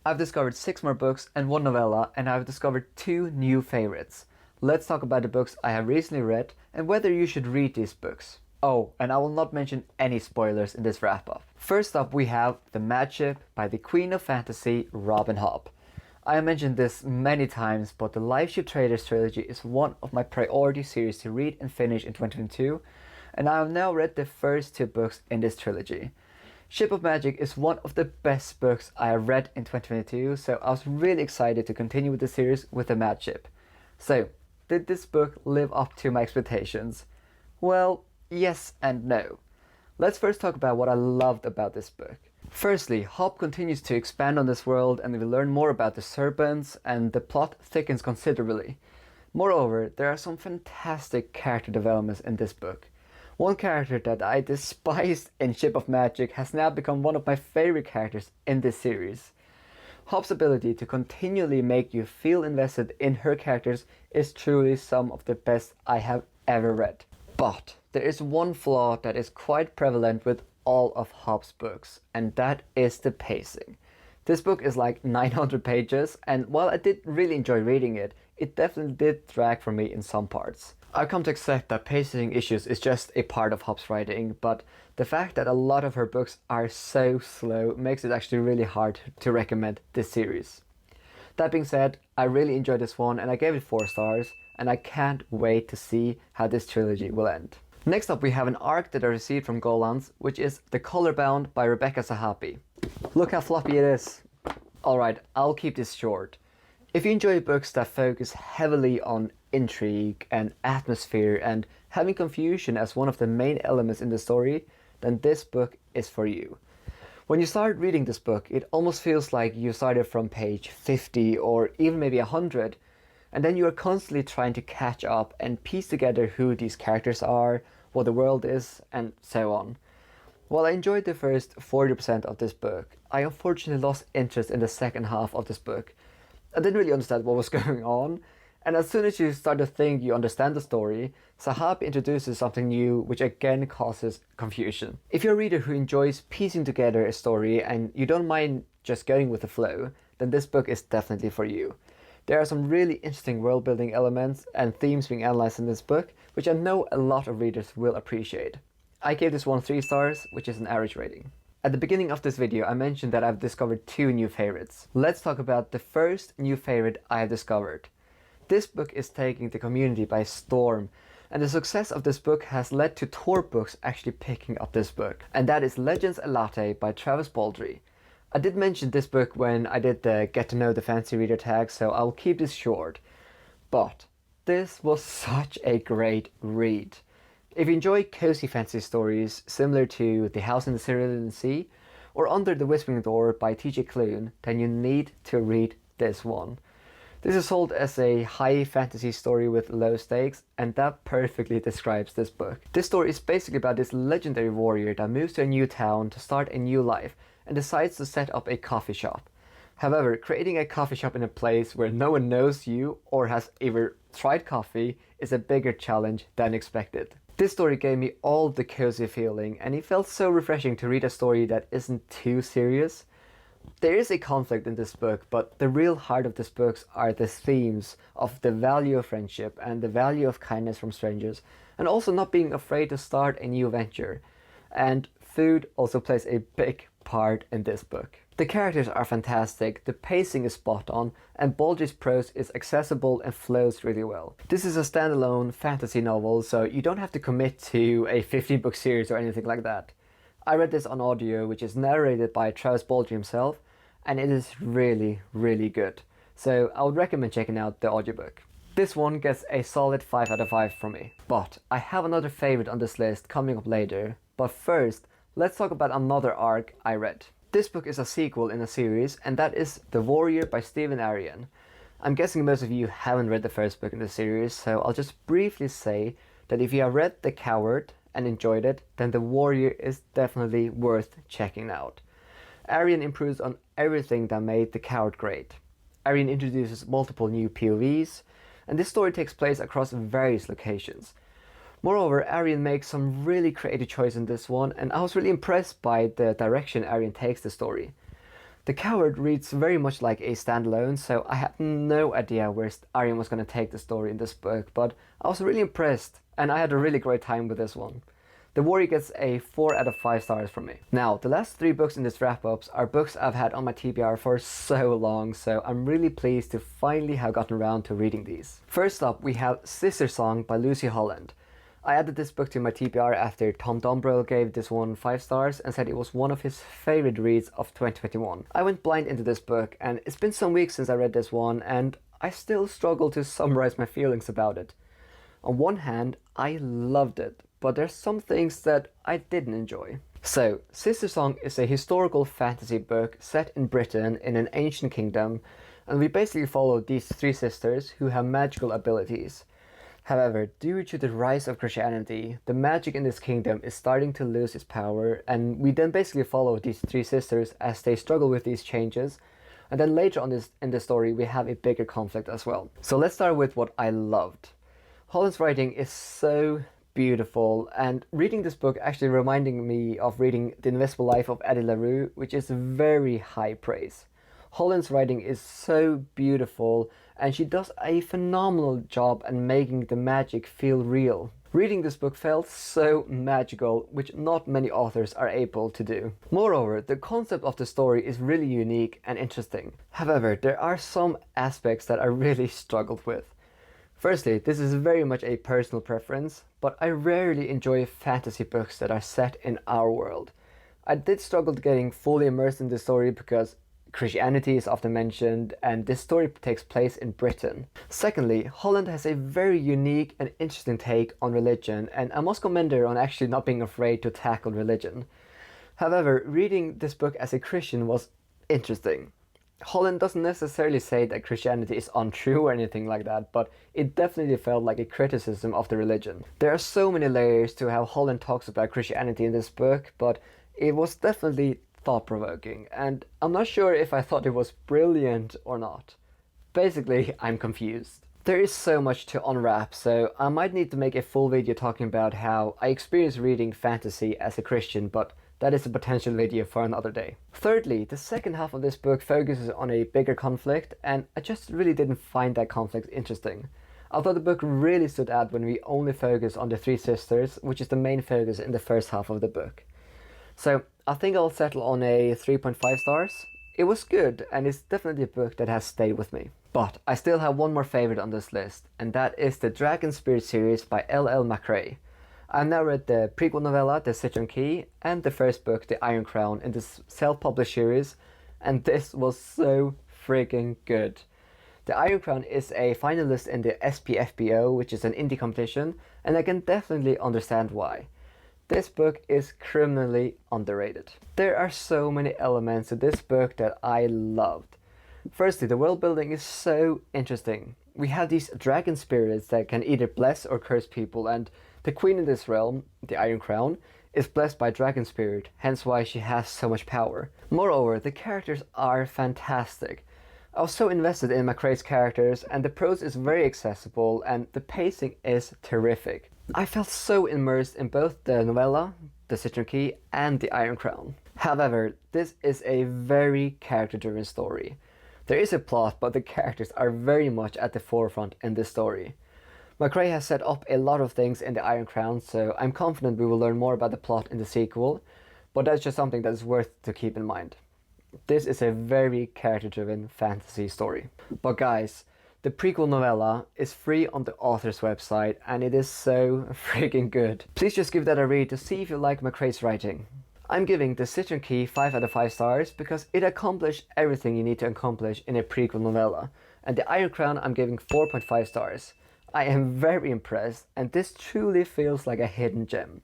I've discovered 6 more books and 1 novella, and I've discovered 2 new favorites. Let's talk about the books I have recently read and whether you should read these books. Oh, and I will not mention any spoilers in this wrap-up. First up we have The Mad Ship by the Queen of Fantasy, Robin Hobb. I have mentioned this many times, but the Lifeship Traders trilogy is one of my priority series to read and finish in 2022, and I have now read the first 2 books in this trilogy. Ship of Magic is one of the best books I have read in 2022, so I was really excited to continue with the series with The Mad Ship. So, did this book live up to my expectations? Well, yes and no. Let's first talk about what I loved about this book. Firstly, Hobb continues to expand on this world and we learn more about the serpents, and the plot thickens considerably. Moreover, there are some fantastic character developments in this book. One character that I despised in Ship of Magic has now become one of my favorite characters in this series. Hobb's ability to continually make you feel invested in her characters is truly some of the best I have ever read. But there is one flaw that is quite prevalent with all of Hobb's books, and that is the pacing. This book is like 900 pages, and while I did really enjoy reading it, it definitely did drag for me in some parts. I've come to accept that pacing issues is just a part of Hobb's writing, but the fact that a lot of her books are so slow makes it actually really hard to recommend this series. That being said, I really enjoyed this one and I gave it 4 stars, and I can't wait to see how this trilogy will end. Next up we have an arc that I received from Gollancz, which is The Colorbound by Rebecca Zahapi. Look how floppy it is. Alright, I'll keep this short. If you enjoy books that focus heavily on intrigue and atmosphere and having confusion as one of the main elements in the story, then this book is for you. When you start reading this book, it almost feels like you started from page 50 or even maybe 100, and then you are constantly trying to catch up and piece together who these characters are, what the world is, and so on. While I enjoyed the first 40% of this book, I unfortunately lost interest in the second half of this book. I didn't really understand what was going on, and as soon as you start to think you understand the story, Zahapi introduces something new which again causes confusion. If you're a reader who enjoys piecing together a story and you don't mind just going with the flow, then this book is definitely for you. There are some really interesting world building elements and themes being analyzed in this book, which I know a lot of readers will appreciate. I gave this one 3 stars, which is an average rating. At the beginning of this video I mentioned that I've discovered 2 new favorites. Let's talk about the first new favorite I have discovered. This book is taking the community by storm, and the success of this book has led to Tor Books actually picking up this book, and that is Legends Elate by Travis Baldree. I did mention this book when I did the Get to Know the Fantasy Reader tag, so I'll keep this short. But this was such a great read. If you enjoy cozy fantasy stories similar to The House in the Cerulean Sea or Under the Whispering Door by T.J. Klune, then you need to read this one. This is sold as a high fantasy story with low stakes, and that perfectly describes this book. This story is basically about this legendary warrior that moves to a new town to start a new life and decides to set up a coffee shop. However, creating a coffee shop in a place where no one knows you or has ever tried coffee is a bigger challenge than expected. This story gave me all the cozy feeling, and it felt so refreshing to read a story that isn't too serious. There is a conflict in this book, but the real heart of this book are the themes of the value of friendship and the value of kindness from strangers, and also not being afraid to start a new venture. And food also plays a big part in this book. The characters are fantastic, the pacing is spot on, and Baldree's prose is accessible and flows really well. This is a standalone fantasy novel, so you don't have to commit to a 15-book series or anything like that. I read this on audio, which is narrated by Travis Baldree himself, and it is really, really good. So I would recommend checking out the audiobook. This one gets a solid 5 out of 5 from me. But I have another favorite on this list coming up later. But first, let's talk about another arc I read. This book is a sequel in a series, and that is The Warrior by Stephen Arion. I'm guessing most of you haven't read the first book in the series, so I'll just briefly say that if you have read The Coward and enjoyed it, then The Warrior is definitely worth checking out. Arion improves on everything that made The Coward great. Arion introduces multiple new POVs, and this story takes place across various locations. Moreover, Arion makes some really creative choices in this one, and I was really impressed by the direction Arion takes the story. The Coward reads very much like a standalone, so I had no idea where Arian was going to take the story in this book, but I was really impressed, and I had a really great time with this one. The Warrior gets a 4 out of 5 stars from me. Now, the last 3 books in this wrap-ups are books I've had on my TBR for so long, so I'm really pleased to finally have gotten around to reading these. First up, we have Sister Song by Lucy Holland. I added this book to my TBR after Tom Dombrell gave this one 5 stars and said it was one of his favorite reads of 2021. I went blind into this book, and it's been some weeks since I read this one, and I still struggle to summarize my feelings about it. On one hand, I loved it, but there's some things that I didn't enjoy. So, Sister Song is a historical fantasy book set in Britain in an ancient kingdom, and we basically follow these 3 sisters who have magical abilities. However, due to the rise of Christianity, the magic in this kingdom is starting to lose its power, and we then basically follow these 3 sisters as they struggle with these changes. And then later on in the story, we have a bigger conflict as well. So let's start with what I loved. Holland's writing is so beautiful, and reading this book actually reminding me of reading The Invisible Life of Addie LaRue, which is very high praise. Holland's writing is so beautiful, and she does a phenomenal job at making the magic feel real. Reading this book felt so magical, which not many authors are able to do. Moreover, the concept of the story is really unique and interesting. However, there are some aspects that I really struggled with. Firstly, this is very much a personal preference, but I rarely enjoy fantasy books that are set in our world. I did struggle getting fully immersed in the story because Christianity is often mentioned, and this story takes place in Britain. Secondly, Holland has a very unique and interesting take on religion, and I must commend her on actually not being afraid to tackle religion. However, reading this book as a Christian was interesting. Holland doesn't necessarily say that Christianity is untrue or anything like that, but it definitely felt like a criticism of the religion. There are so many layers to how Holland talks about Christianity in this book, but it was definitely thought-provoking, and I'm not sure if I thought it was brilliant or not. Basically, I'm confused. There is so much to unwrap, so I might need to make a full video talking about how I experienced reading fantasy as a Christian, but that is a potential video for another day. Thirdly, the second half of this book focuses on a bigger conflict, and I just really didn't find that conflict interesting. I thought the book really stood out when we only focus on the 3 sisters, which is the main focus in the first half of the book. So I think I'll settle on a 3.5 stars. It was good, and it's definitely a book that has stayed with me. But I still have one more favorite on this list, and that is the Dragon Spirit series by L.L. McRae. I've now read the prequel novella, The Citron Key, and the first book, The Iron Crown, in this self-published series, and this was so freaking good. The Iron Crown is a finalist in the SPFBO, which is an indie competition, and I can definitely understand why. This book is criminally underrated. There are so many elements to this book that I loved. Firstly, the world building is so interesting. We have these dragon spirits that can either bless or curse people, and the queen in this realm, the Iron Crown, is blessed by dragon spirit, hence why she has so much power. Moreover, the characters are fantastic. I was so invested in McRae's characters, and the prose is very accessible, and the pacing is terrific. I felt so immersed in both the novella, The Citron Key, and The Iron Crown. However, this is a very character-driven story. There is a plot, but the characters are very much at the forefront in this story. McRae has set up a lot of things in The Iron Crown, so I'm confident we will learn more about the plot in the sequel, but that's just something that is worth to keep in mind. This is a very character-driven fantasy story. But guys, the prequel novella is free on the author's website, and it is so freaking good. Please just give that a read to see if you like McRae's writing. I'm giving The Citron Key 5 out of 5 stars because it accomplished everything you need to accomplish in a prequel novella, and The Iron Crown I'm giving 4.5 stars. I am very impressed, and this truly feels like a hidden gem.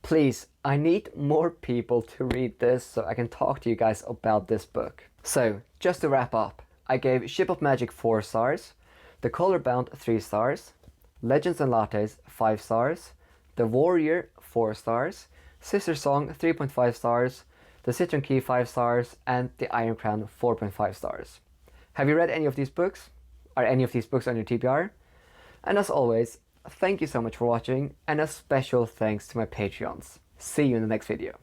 Please, I need more people to read this so I can talk to you guys about this book. So, just to wrap up, I gave Ship of Magic 4 stars, The Colorbound 3 stars, Legends and Lattes 5 stars, The Warrior 4 stars, Sister Song 3.5 stars, The Citron Key 5 stars, and The Iron Crown 4.5 stars. Have you read any of these books? Are any of these books on your TBR? And as always, thank you so much for watching, and a special thanks to my Patreons. See you in the next video.